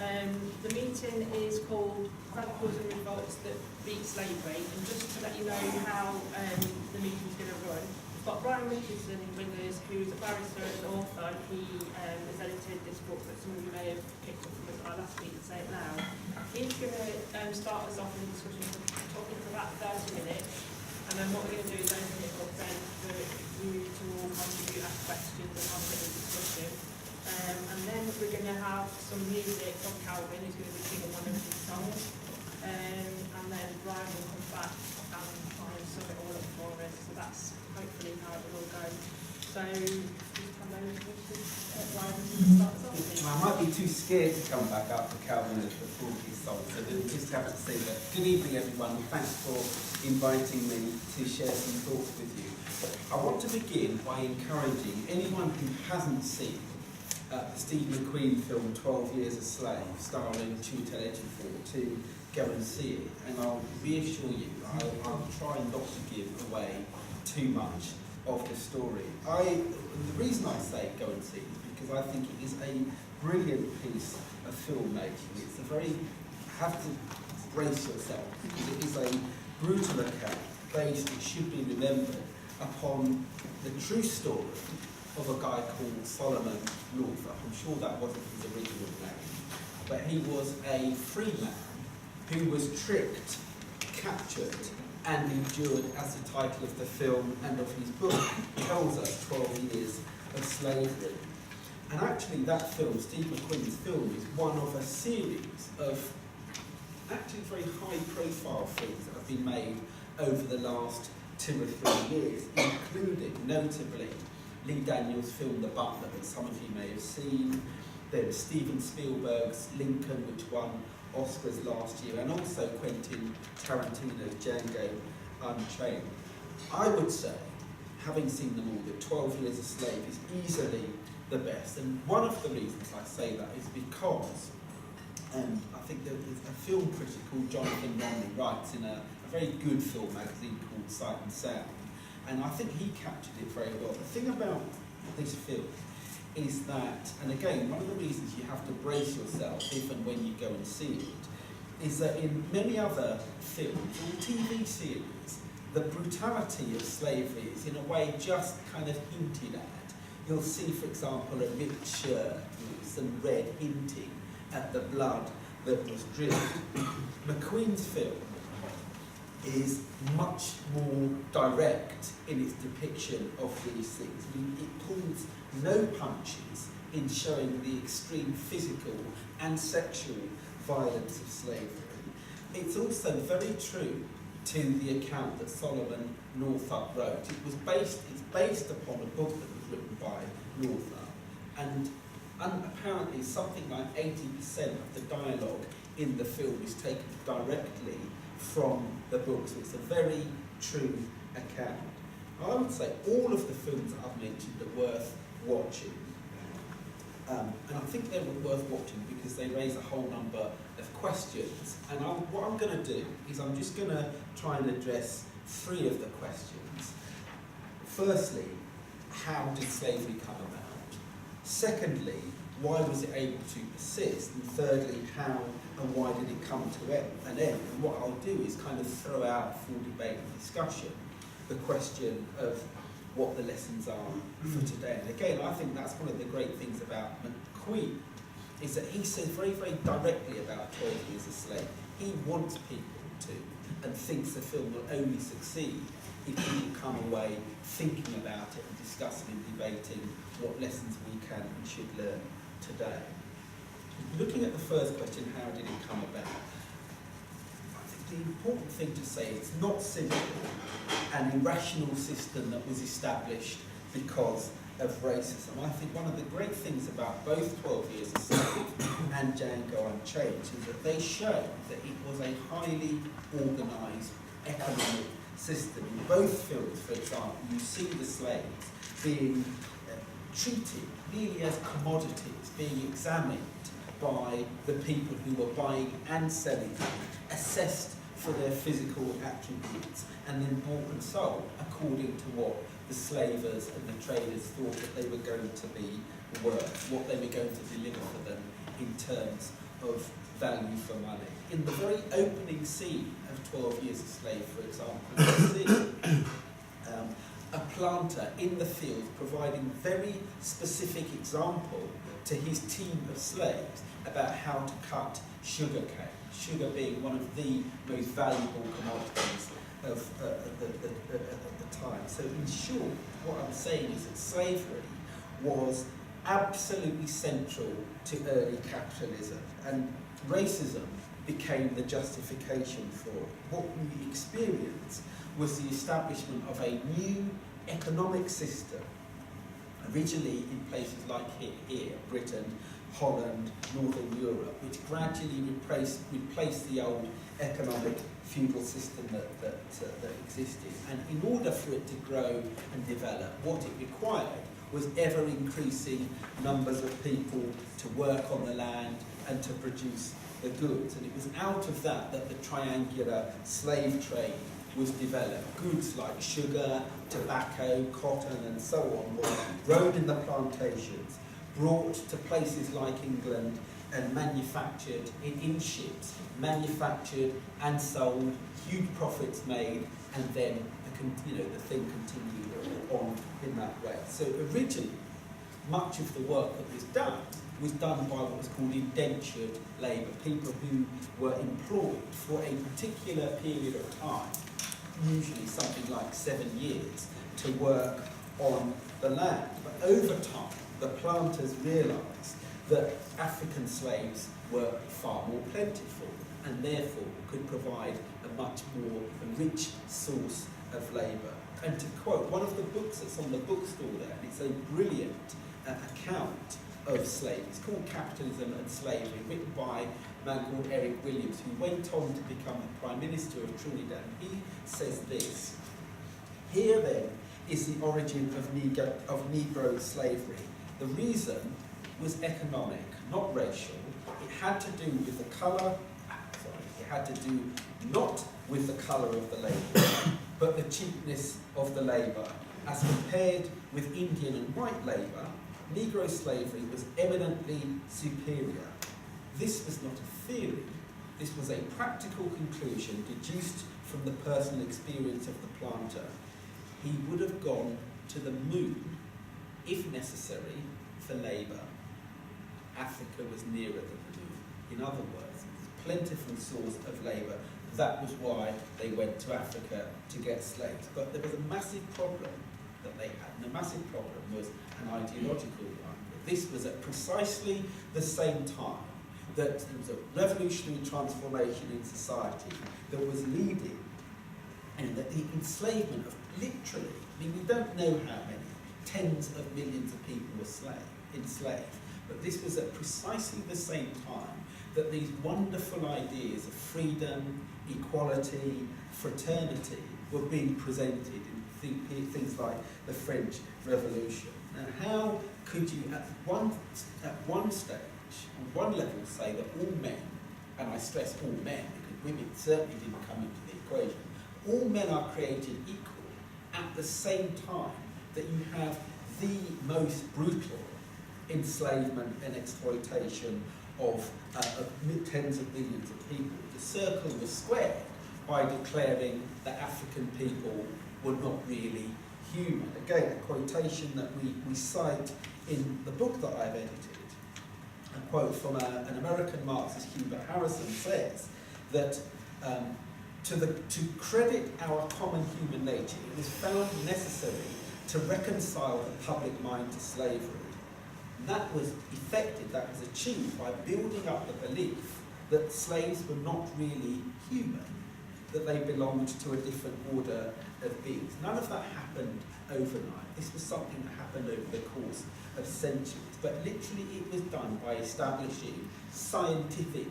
The meeting is called Radicals and Revolts That Beat Slavery, and just to let you know how the meeting's going to run, we've got Brian Richardson with us, who's a barrister and author. He has edited this book that some of you may have picked up from our last meeting, Say It Now. He's going to start us off in the discussion, talking for about 30 minutes, and then what we're going to do is open it up then for you to all contribute, ask questions and have a bit of discussion. And then we're going to have some music from Calvin, who's going to be singing one of his songs. And then Brian will come back and try and sum it all up for us. So that's hopefully how it will all go. So, just come over to Brian to start us off. I might be too scared to come back up for Calvin before his song, so we'll just have to say that. Good evening, everyone. Thanks for inviting me to share some thoughts with you. I want to begin by encouraging anyone who hasn't seen the Steve McQueen film 12 Years a Slave, starring Chiwetel Ejiofor, to go and see it. And I'll reassure you, I'll try not to give away too much of the story. The reason I say go and see it is because I think it is a brilliant piece of filmmaking. It's a very, have to brace yourself, because it is a brutal account based, it should be remembered, upon the true story of a guy called Solomon Northup. I'm sure that wasn't his original name, but he was a free man who was tricked, captured, and endured, as the title of the film and of his book tells us, 12 years of slavery. And actually that film, Steve McQueen's film, is one of a series of actually very high-profile films that have been made over the last 2 or 3 years, including, notably, Lee Daniels' film The Butler, that some of you may have seen. There was Steven Spielberg's Lincoln, which won Oscars last year, and also Quentin Tarantino's Django Unchained. I would say, having seen them all, that 12 Years a Slave is easily the best. And one of the reasons I say that is because, I think there is a film critic called Jonathan Romney writes in a very good film magazine called Sight and Sound, and I think he captured it very well. The thing about this film is that, and again, one of the reasons you have to brace yourself if and when you go and see it, is that in many other films or TV series, the brutality of slavery is in a way just kind of hinted at. You'll see, for example, a ripped shirt with some red hinting at the blood that was drilled. McQueen's film is much more direct in its depiction of these things. I mean, it pulls no punches in showing the extreme physical and sexual violence of slavery. It's also very true to the account that Solomon Northup wrote. It's based upon a book that was written by Northup, and apparently something like 80% of the dialogue in the film is taken directly from the book, so it's a very true account. I would say all of the films that I've mentioned are worth watching, and I think they were worth watching because they raise a whole number of questions, and what I'm going to do is I'm just going to try and address 3 of the questions. Firstly, how did slavery come about? Secondly, why was it able to persist? And thirdly, how and why did it come to an end? And what I'll do is kind of throw out for debate and discussion the question of what the lessons are for today. And again, I think that's one of the great things about McQueen, is that he says very, very directly about 12 Years a Slave. He wants people to, and thinks the film will only succeed if people come away thinking about it and discussing and debating what lessons we can and should learn today. Looking at the first question, how did it come about? I think the important thing to say is it's not simply an irrational system that was established because of racism. I think one of the great things about both 12 Years a Slave and Django Unchained is that they show that it was a highly organised economic system. In both films, for example, you see the slaves being treated really as commodities, being examined by the people who were buying and selling them, assessed for their physical attributes, and then bought and sold according to what the slavers and the traders thought that they were going to be worth, what they were going to deliver for them in terms of value for money. In the very opening scene of 12 Years a Slave, for example, you see a planter in the field providing very specific example to his team of slaves about how to cut sugar cane, sugar being one of the most valuable commodities of at the time. So in short, what I'm saying is that slavery was absolutely central to early capitalism, and racism became the justification for it. What we experienced was the establishment of a new economic system, originally in places like here, Britain, Holland, Northern Europe, which gradually replaced the old economic feudal system that existed. And in order for it to grow and develop, what it required was ever-increasing numbers of people to work on the land and to produce the goods. And it was out of that that the triangular slave trade was developed. Goods like sugar, tobacco, cotton, and so on were grown in the plantations, brought to places like England and manufactured in ships, manufactured and sold, huge profits made, and then the thing continued on in that way. So originally, much of the work that was done by what was called indentured labour, people who were employed for a particular period of time, usually something like 7 years, to work on the land. But over time, the planters realised that African slaves were far more plentiful and therefore could provide a much more rich source of labour. And to quote one of the books that's on the bookstall there, and it's a brilliant account of slavery. It's called Capitalism and Slavery, written by a man called Eric Williams, who went on to become the Prime Minister of Trinidad. He says this: "Here then is the origin of Negro slavery. The reason was economic, not racial. It had to do with the colour, it had to do not with the colour of the labour, but the cheapness of the labour. As compared with Indian and white labour, Negro slavery was eminently superior. This was not a theory, this was a practical conclusion deduced from the personal experience of the planter. He would have gone to the moon, if necessary, for labour. Africa was nearer than the moon. In other words, it was a plentiful source of labour. That was why they went to Africa to get slaves. But there was a massive problem that they had, and the massive problem was an ideological one. This was at precisely the same time that there was a revolutionary transformation in society that was leading, and that the enslavement of literally, I mean, we don't know how many, tens of millions of people were enslaved, but this was at precisely the same time that these wonderful ideas of freedom, equality, fraternity were being presented in things like the French Revolution. Now, how could you, at one stage, on one level, say that all men, and I stress all men because women certainly didn't come into the equation, all men are created equal at the same time that you have the most brutal enslavement and exploitation of tens of millions of people? The circle was squared by declaring that African people were not really human. Again, a quotation that we cite in the book that I've edited. A quote from an American Marxist, Hubert Harrison, says that to credit our common human nature, it was found necessary to reconcile the public mind to slavery. And that was effected, that was achieved by building up the belief that slaves were not really human, that they belonged to a different order of beings. None of that happened overnight. This was something that happened over the course of centuries, but literally it was done by establishing scientific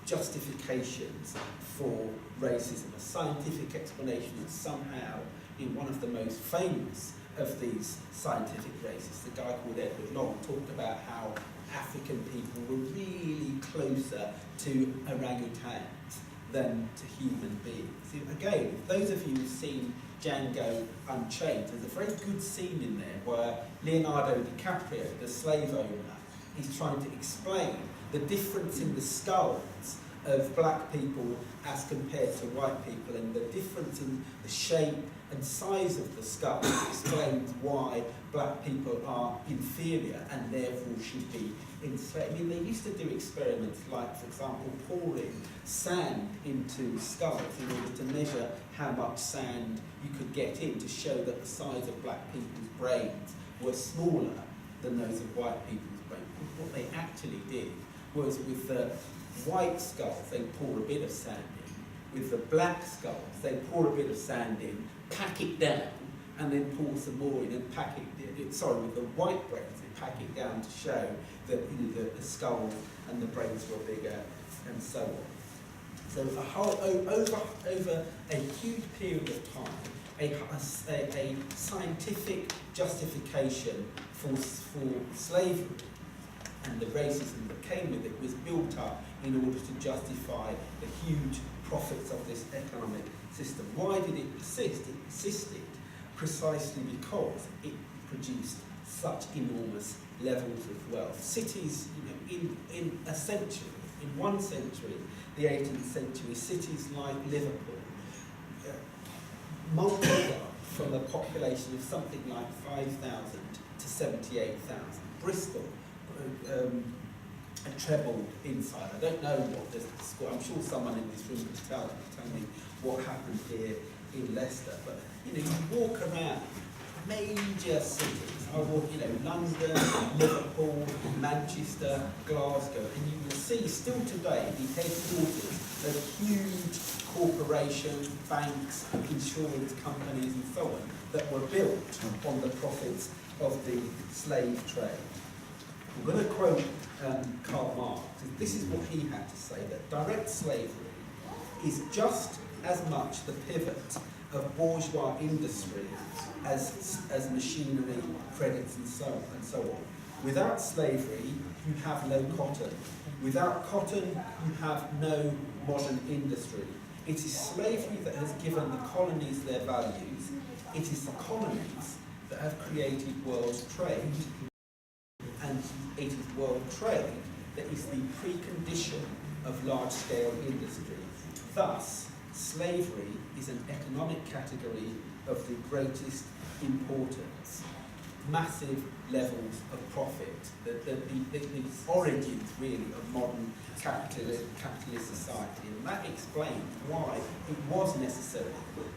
justifications for racism, a scientific explanation that somehow, in one of the most famous of these scientific racists, the guy called Edward Long, talked about how African people were really closer to orangutans than to human beings. See, again, those of you who've seen Django Unchained, there's a very good scene in there where Leonardo DiCaprio, the slave owner, he's trying to explain the difference in the skulls of black people as compared to white people, and the difference in the shape and size of the skull explains why black people are inferior and therefore should be enslaved. I mean, they used to do experiments like, for example, pouring sand into skulls in order to measure how much sand you could get in, to show that the size of black people's brains were smaller than those of white people's brains. What they actually did was, with the white skulls, they pour a bit of sand in. With the black skulls, they pour a bit of sand in, pack it down, and then pour some more in and pack it. With the white brains, they pack it down to show that, you know, the skulls and the brains were bigger, and so on. So over a huge period of time, a scientific justification for slavery and the racism that came with it was built up in order to justify the huge profits of this economic system. Why did it persist? It persisted precisely because it produced such enormous levels of wealth. Cities, you know, in a century, in 1 century, the 18th century, cities like Liverpool multiplied from a population of something like 5,000 to 78,000. Bristol trebled inside. I don't know what the score. I'm sure someone in this room could tell me what happened here in Leicester. But you know, you walk around major cities. I walk, you know, London, Liverpool, Manchester, Glasgow, and you will see still today the headquarters of huge corporations, banks, insurance companies, and so on that were built on the profits of the slave trade. I'm going to quote Karl Marx. This is what he had to say, that direct slavery is just as much the pivot of bourgeois industry as machinery, credits, and so on. Without slavery, you have no cotton. Without cotton, you have no modern industry. It is slavery that has given the colonies their values. It is the colonies that have created world trade. And it is world trade that is the precondition of large-scale industry. Thus, slavery is an economic category of the greatest importance. Massive levels of profit, the origins really of modern capitalist society, and that explains why it was necessary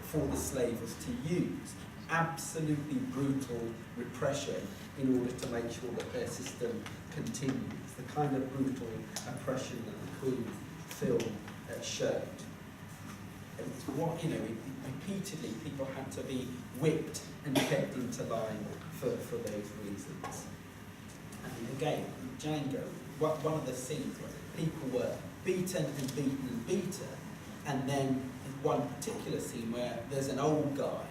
for the slavers to use absolutely brutal repression in order to make sure that their system continues, the kind of brutal oppression that the Queen film showed. And it's what, you know, repeatedly people had to be whipped and kept into line for those reasons. And again, Django, one of the scenes where people were beaten and beaten and beaten, and then one particular scene where there's an old guy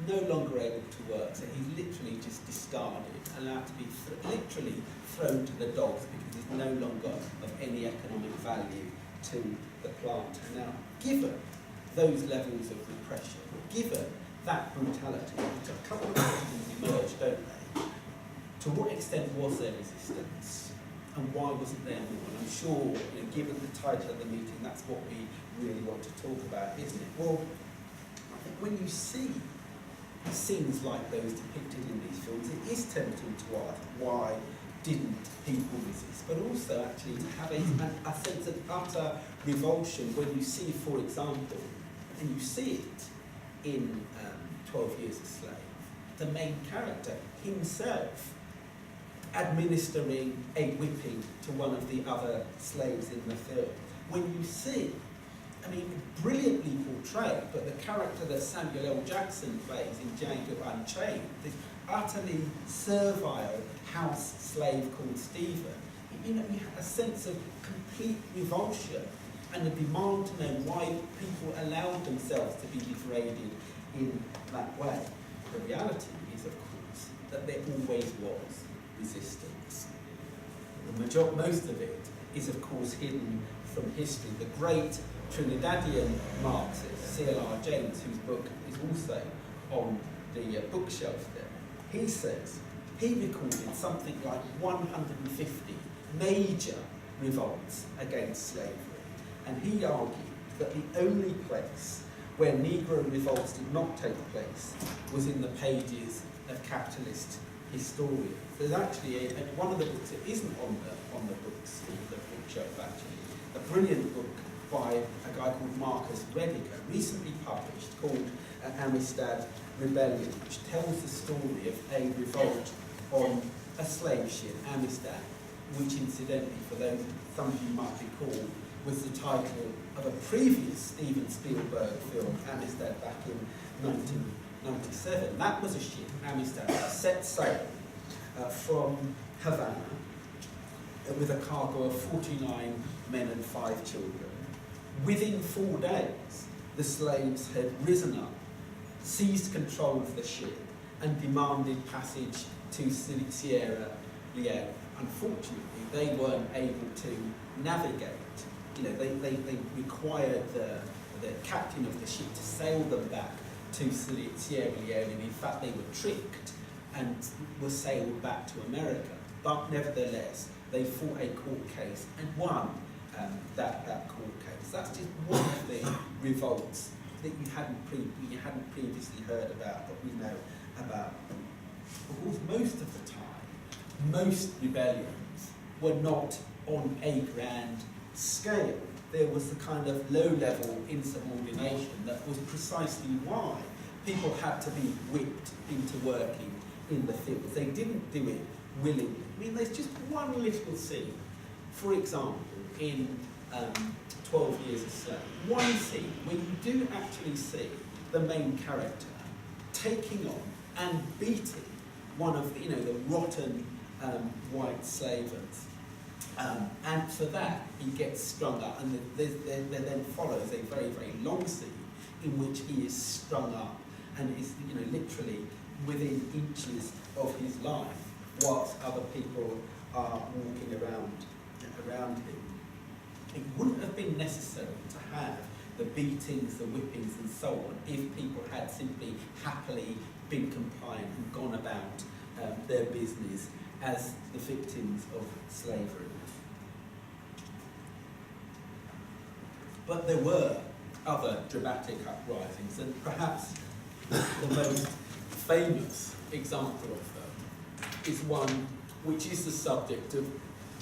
no longer able to work, so he's literally just discarded, allowed to be literally thrown to the dogs because he's no longer of any economic value to the plant. Now, given those levels of repression, given that brutality, a couple of questions emerge, don't they? To what extent was there resistance, and why wasn't there more? And I'm sure, you know, given the title of the meeting, that's what we really want to talk about, isn't it? Well, I think when you see scenes like those depicted in these films, it is tempting to ask, why didn't people resist? But also actually to have a sense of utter revulsion when you see, for example, and you see it in 12 Years a Slave, the main character himself administering a whipping to one of the other slaves in the film. When you see, I mean, brilliantly portrayed, but the character that Samuel L. Jackson plays in Django Unchained, this utterly servile house slave called Stephen, you know, you have a sense of complete revulsion and a demand to know why people allowed themselves to be degraded in that way. The reality is, of course, that there always was resistance. Most of it is, of course, hidden from history. The great Trinidadian Marxist, C.L.R. James, whose book is also on the bookshelf there, he says he recorded something like 150 major revolts against slavery. And he argued that the only place where Negro revolts did not take place was in the pages of capitalist historians. There's actually one of the books that isn't on the books, the bookshelf actually, a brilliant book by a guy called Marcus Rediger, recently published, called Amistad Rebellion, which tells the story of a revolt on a slave ship, Amistad, which incidentally, for those some of you might recall, was the title of a previous Steven Spielberg film, Amistad, back in 1997. That was a ship, Amistad, that set sail from Havana with a cargo of 49 men and 5 children. Within 4 days, the slaves had risen up, seized control of the ship, and demanded passage to Sierra Leone. Unfortunately, they weren't able to navigate. You know, they required the captain of the ship to sail them back to Sierra Leone, and in fact they were tricked and were sailed back to America. But nevertheless, they fought a court case and won that court case. That's just one of the revolts that you hadn't previously heard about, but we know about. Of course, most of the time, most rebellions were not on a grand scale. There was the kind of low-level insubordination that was precisely why people had to be whipped into working in the fields. They didn't do it willingly. I mean, there's just one little scene, for example, in 12 Years a Slave, one scene where you do actually see the main character taking on and beating one of the, the rotten white slavers. And for that, he gets strung up, and there then follows a very, very long scene in which he is strung up and is, literally within inches of his life, whilst other people are walking around him. It wouldn't have been necessary to have the beatings, the whippings, and so on if people had simply happily been compliant and gone about their business as the victims of slavery. But there were other dramatic uprisings, and perhaps the most famous example of them is one which is the subject of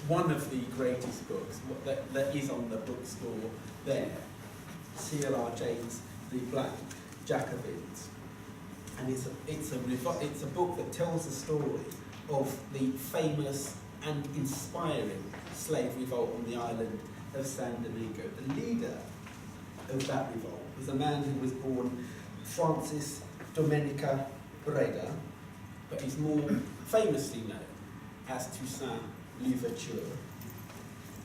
one of the greatest books that is on the bookstore there, C.L.R. James' The Black Jacobins. And it's a book that tells the story of the famous and inspiring slave revolt on the island of San Domingo. The leader of that revolt was a man who was born Francis Domenica Breda, but is more famously known as Toussaint Louverture.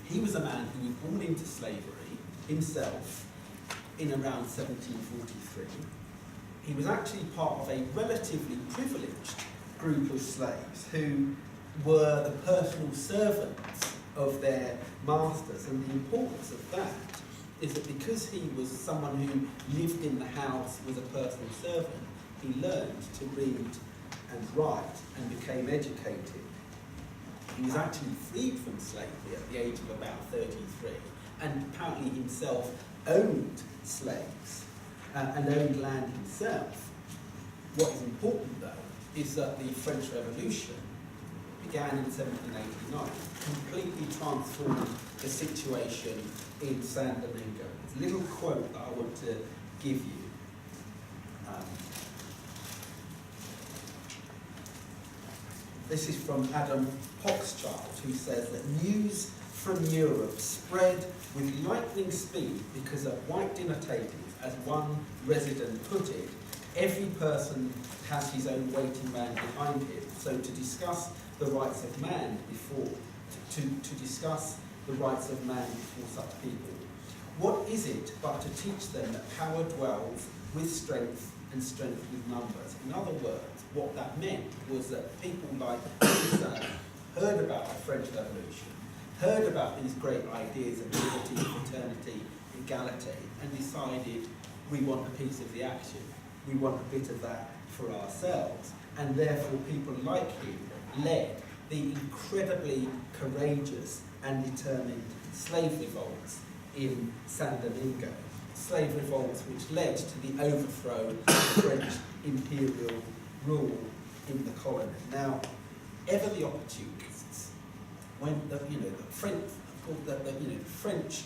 He was a man who was born into slavery himself in around 1743. He was actually part of a relatively privileged group of slaves who were the personal servants of their masters, and the importance of that is that because he was someone who lived in the house, was a personal servant, he learned to read and write and became educated. He was actually freed from slavery at the age of about 33, and apparently himself owned slaves and owned land himself. What is important, though, is that the French Revolution began in 1789, completely transformed the situation in San Domingo. There's a little quote that I want to give you. This is from Adam Hochschild, who says that news from Europe spread with lightning speed because at white dinner tables, as one resident put it, every person has his own waiting man behind him. So to discuss the rights of man to discuss the rights of man before such people. What is it but to teach them that power dwells with strength and strength with numbers? In other words, what that meant was that people like Richardson heard about the French Revolution, heard about these great ideas of liberty, fraternity, equality, and decided we want a piece of the action. We want a bit of that for ourselves. And therefore people like him led the incredibly courageous and determined slave revolts in San Domingo. Slave revolts which led to the overthrow of French imperial rule in the colony. Now, ever the opportunists, when the French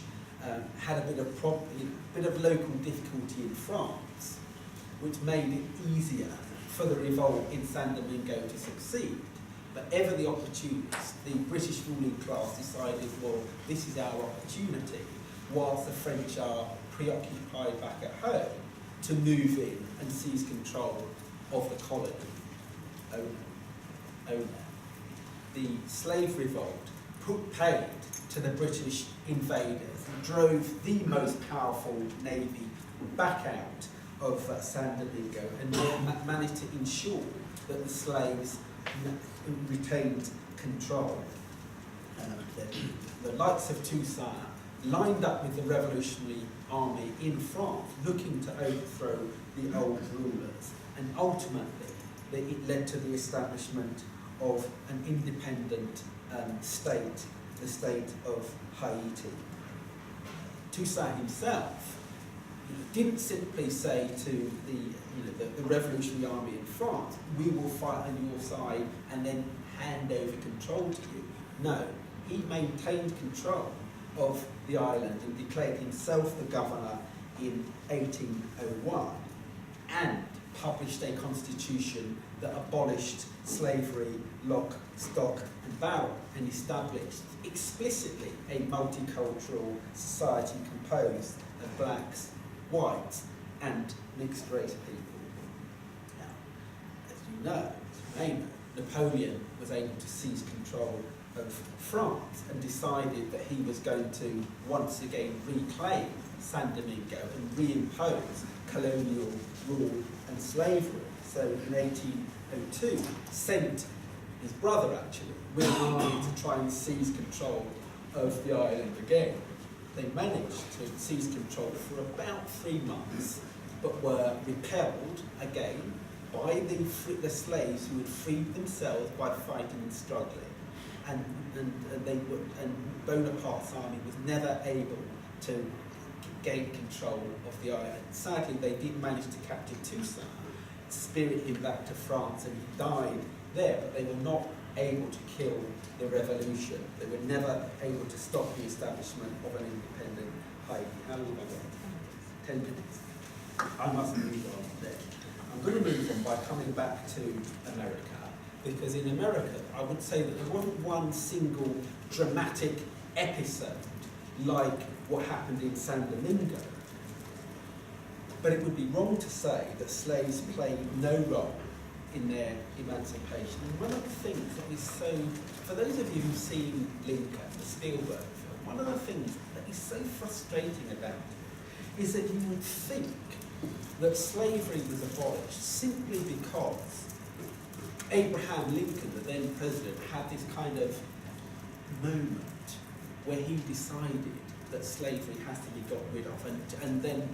had a bit of local difficulty in France, which made it easier for the revolt in San Domingo to succeed. But ever the opportunists, the British ruling class decided, well, this is our opportunity, whilst the French are preoccupied back at home, to move in and seize control of the colony owner. The slave revolt put paid to the British invaders and drove the most powerful navy back out of San Domingo, and managed to ensure that the slaves retained control. The likes of Toussaint lined up with the revolutionary army in France, looking to overthrow the old rulers, and ultimately it led to the establishment of an independent state, the state of Haiti. Toussaint himself didn't simply say to the revolutionary army in France, we will fight on your side and then hand over control to you. No, he maintained control of the island and declared himself the governor in 1801 and published a constitution that abolished slavery, lock, stock and barrel, and established explicitly a multicultural society composed of blacks, whites and mixed race people. Now, as you may know, Napoleon was able to seize control of France and decided that he was going to once again reclaim San Domingo and reimpose colonial rule and slavery. So in 1802, sent his brother actually with an army to try and seize control of the island again. They managed to seize control for about 3 months, but were repelled again by the slaves who had freed themselves by fighting and struggling. And Bonaparte's army was never able to gain control of the island. Sadly, they did manage to capture Toussaint, spirit him back to France, and he died there, but they were not able to kill the revolution. They were never able to stop the establishment of an independent Haiti. How long have I got? 10 minutes. I must move on then. I'm going to move on by coming back to America, because in America, I would say that there wasn't one single dramatic episode like what happened in San Domingo. But it would be wrong to say that slaves played no role in their emancipation. And one of the things that is so, for those of you who've seen Lincoln, the Spielberg film, one of the things that is so frustrating about it is that you would think that slavery was abolished simply because Abraham Lincoln, the then president, had this kind of moment where he decided that slavery has to be got rid of, and then,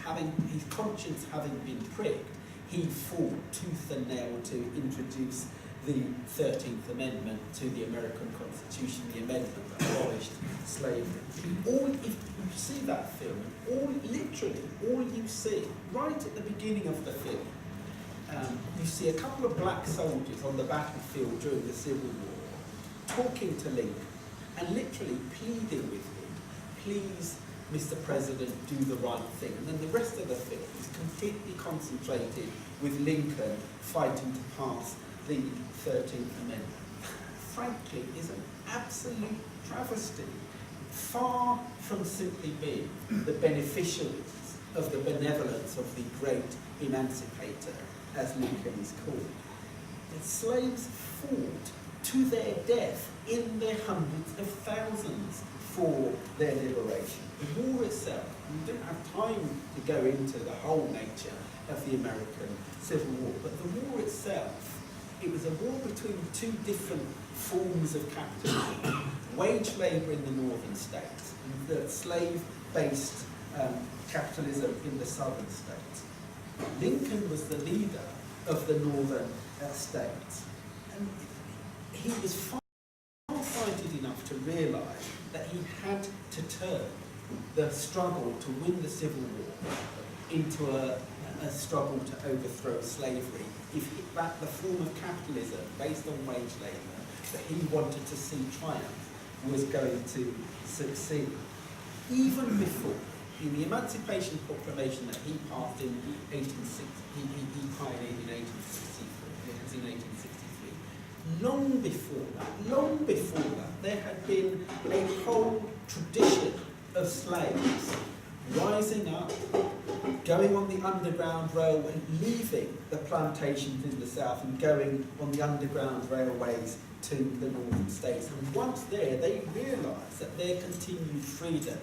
having his conscience having been pricked, he fought tooth and nail to introduce the 13th Amendment to the American Constitution, the amendment that abolished slavery. If you see that film, literally all you see, right at the beginning of the film, you see a couple of black soldiers on the battlefield during the Civil War talking to Lincoln and literally pleading with him, please, Mr. President, do the right thing. And then the rest of the film is completely concentrated with Lincoln fighting to pass the 13th Amendment. Frankly, is an absolute travesty, far from simply being the beneficiaries of the benevolence of the great emancipator, as Lincoln is called. The slaves fought to their death in their hundreds of thousands for their liberation. The war itself, we don't have time to go into the whole nature of the American Civil War, but the war itself, it was a war between two different forms of capitalism: wage labour in the northern states and the slave-based capitalism in the southern states. Lincoln was the leader of the northern states, and he was far-sighted enough to realise that he had to turn the struggle to win the Civil War into a struggle to overthrow slavery, if that the form of capitalism based on wage labour that he wanted to see triumph was going to succeed. Even before, in the Emancipation Proclamation that he passed in 1860, he pioneered in 1863, long before that, there had been a whole tradition of slaves rising up, going on the Underground Railway, leaving the plantations in the south and going on the Underground Railways to the northern states. And once there, they realised that their continued freedom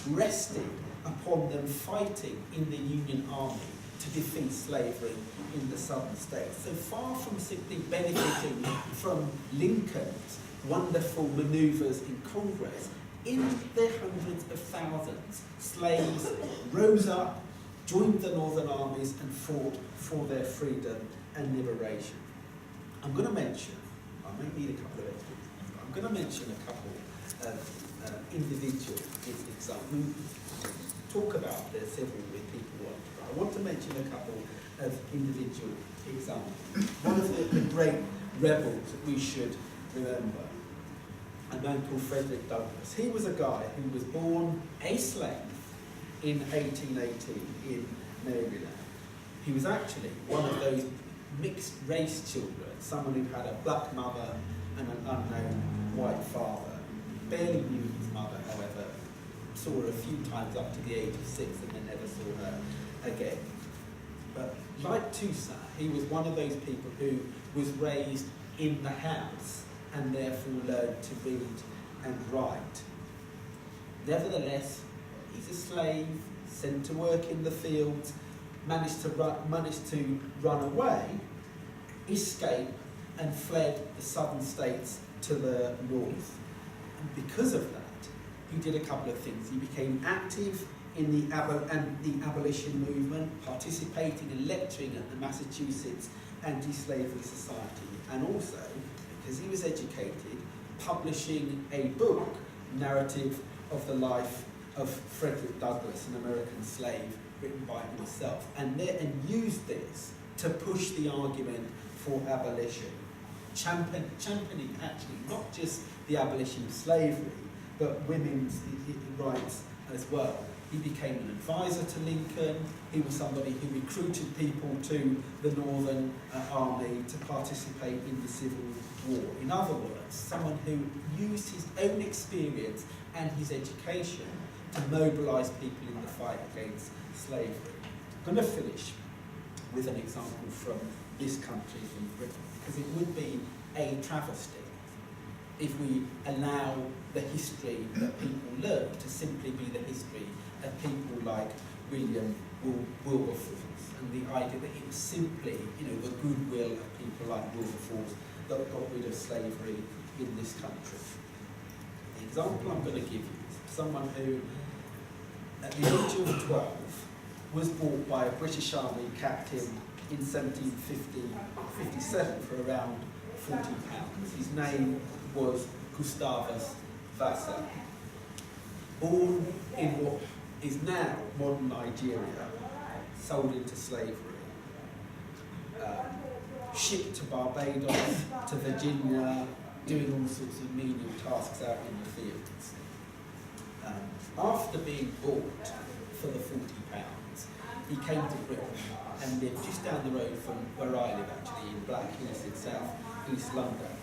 rested upon them fighting in the Union Army to defeat slavery in the southern states. So far from simply benefiting from Lincoln's wonderful manoeuvres in Congress, in their hundreds of thousands, slaves rose up, joined the northern armies and fought for their freedom and liberation. I'm going to mention, I may need a couple of extras, I'm going to mention a couple of individual examples. Talk about the civil with people want. I want to mention a couple of individual examples. One of the great rebels that we should remember, a man called Frederick Douglass. He was a guy who was born a slave in 1818 in Maryland. He was actually one of those mixed race children, someone who had a black mother and an unknown white father. Barely knew his mother, however, saw her a few times up to the age of 6 and then never saw her again. But like Toussaint, he was one of those people who was raised in the house and therefore learned to read and write. Nevertheless, he's a slave, sent to work in the fields, managed to run away, escape, and fled the southern states to the north. And because of that, he did a couple of things. He became active in the abolition movement, participating and lecturing at the Massachusetts Anti-Slavery Society, and also, because he was educated, publishing a book, narrative of the life of Frederick Douglass, an American slave, written by himself, and used this to push the argument for abolition, championing actually not just the abolition of slavery, but women's rights as well. He became an advisor to Lincoln. He was somebody who recruited people to the Northern Army to participate in the Civil War. In other words, someone who used his own experience and his education to mobilise people in the fight against slavery. I'm going to finish with an example from this country, from Britain, because it would be a travesty if we allow the history that people learn to simply be the history of people like William Wilberforce, and the idea that it was simply, the goodwill of people like Wilberforce that got rid of slavery in this country. The example I'm going to give you is someone who, at the age of 12, was bought by a British Army captain in 1757 for around £40. His name was Gustavus Vassa. Born in what is now modern Nigeria, sold into slavery, shipped to Barbados, to Virginia, doing all sorts of menial tasks out in the fields. After being bought for the £40, he came to Britain and lived just down the road from where I live, actually, in Black Hills in South East London.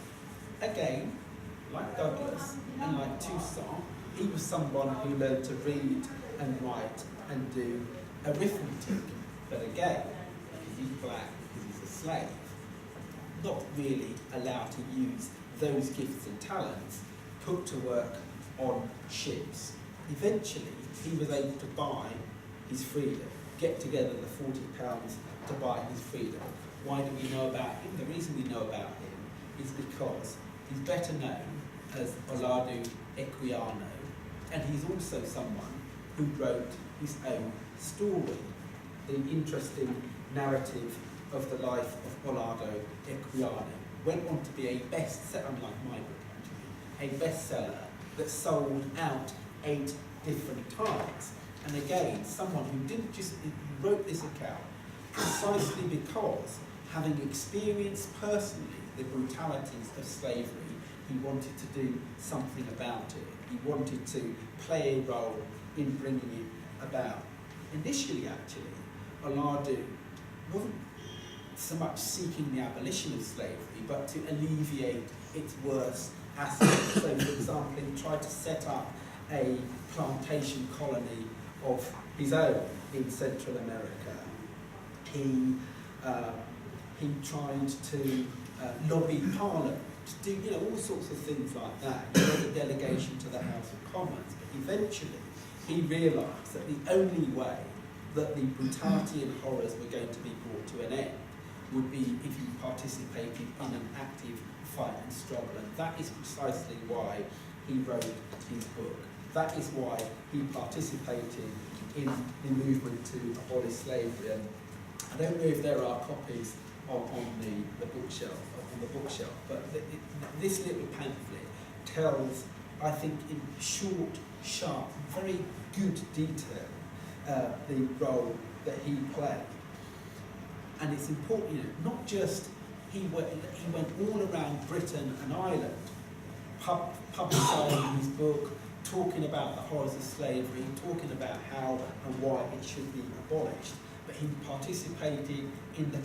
Again, like Douglas and like Toussaint, he was someone who learned to read and write and do arithmetic. But again, because he's black, because he's a slave, not really allowed to use those gifts and talents, put to work on ships. Eventually, he was able to buy his freedom, get together the £40 to buy his freedom. Why do we know about him? The reason we know about him is because he's better known as Oladu Equiano, and he's also someone who wrote his own story, the interesting narrative of the life of Oladu Equiano. went on to be a bestseller, unlike my book actually, a bestseller that sold out 8 different times. And again, someone who didn't just, who wrote this account precisely because, having experienced personally the brutalities of slavery, he wanted to do something about it. He wanted to play a role in bringing it about. Initially, actually, Oladu wasn't so much seeking the abolition of slavery, but to alleviate its worst aspects. So, for example, he tried to set up a plantation colony of his own in Central America. He tried to lobby Parliament to do, all sorts of things like that. He got a delegation to the House of Commons, but eventually he realised that the only way that the brutality and horrors were going to be brought to an end would be if he participated in an active fight and struggle, and that is precisely why he wrote his book. That is why he participated in the movement to abolish slavery. And I don't know if there are copies on the bookshelf, but this little pamphlet tells, I think, in short, sharp, very good detail, the role that he played. And it's important, not just he went all around Britain and Ireland, publicising his book, talking about the horrors of slavery, talking about how and why it should be abolished, but he participated in the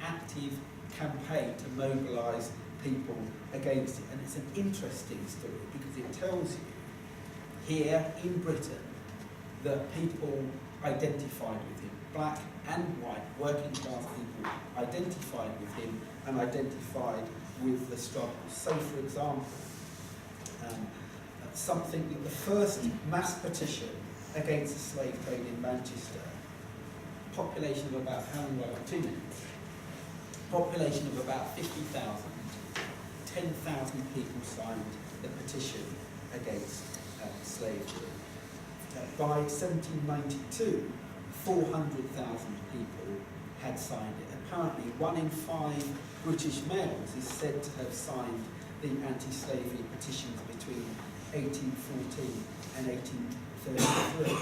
active campaign to mobilise people against it. And it's an interesting story because it tells you here in Britain that people identified with him, black and white, working class people identified with him and identified with the struggle. So, for example, something that the first mass petition against the slave trade in Manchester, population of about, how many were 2 minutes? Population of about 50,000, 10,000 people signed the petition against slavery. By 1792, 400,000 people had signed it. Apparently, 1 in 5 British males is said to have signed the anti-slavery petitions between 1814 and 1833.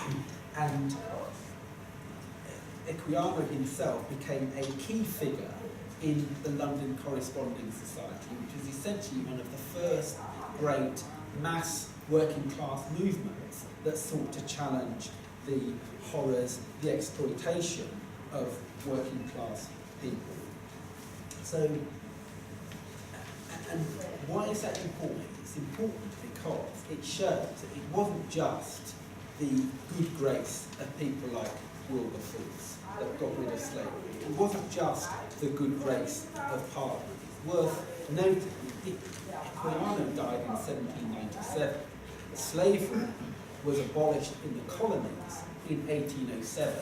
And Equiano himself became a key figure in the London Corresponding Society, which was essentially one of the first great mass working class movements that sought to challenge the horrors, the exploitation of working class people. So, and why is that important? It's important because it shows that it wasn't just the good grace of people like Wilberforce that got rid of slavery. It wasn't just the good grace of Parliament. It's worth noting Equiano died in 1797. Slavery was abolished in the colonies in 1807.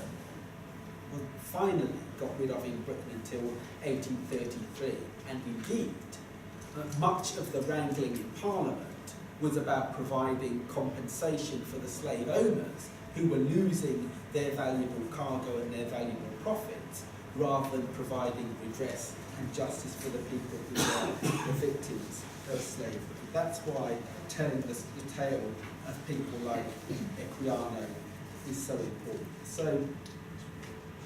Was finally got rid of in Britain until 1833. And indeed, much of the wrangling in Parliament was about providing compensation for the slave owners who were losing their valuable cargo and their valuable profits, rather than providing redress and justice for the people who were the victims of slavery. That's why telling the tale of people like Equiano is so important. So,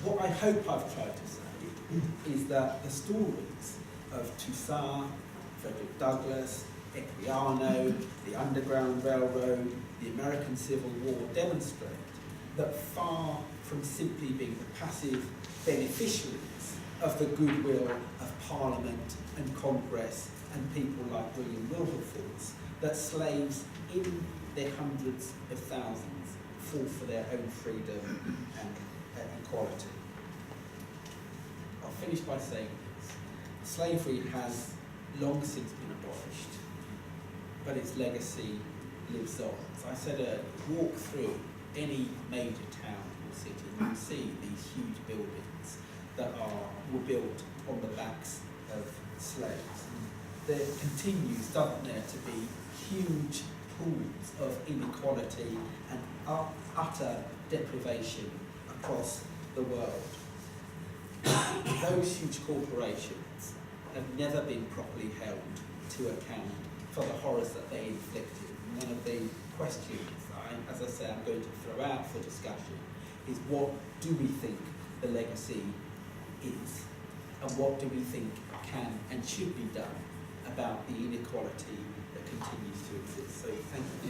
what I hope I've tried to say is that the stories of Toussaint, Frederick Douglass, Equiano, the Underground Railroad, the American Civil War demonstrate that far from simply being the passive beneficiaries of the goodwill of Parliament and Congress and people like William Wilberforce, that slaves in their hundreds of thousands fought for their own freedom and equality. I'll finish by saying this. Slavery has long since been abolished, but its legacy lives on. As I said earlier, walk through any major town or city and you'll see these huge buildings that were built on the backs of slaves. There continues, doesn't there, to be huge pools of inequality and utter deprivation across the world. Those huge corporations have never been properly held to account for the horrors that they inflicted. One of the questions, as I say, I'm going to throw out for discussion is what do we think the legacy is, and what do we think can and should be done about the inequality that continues to exist. So thank you.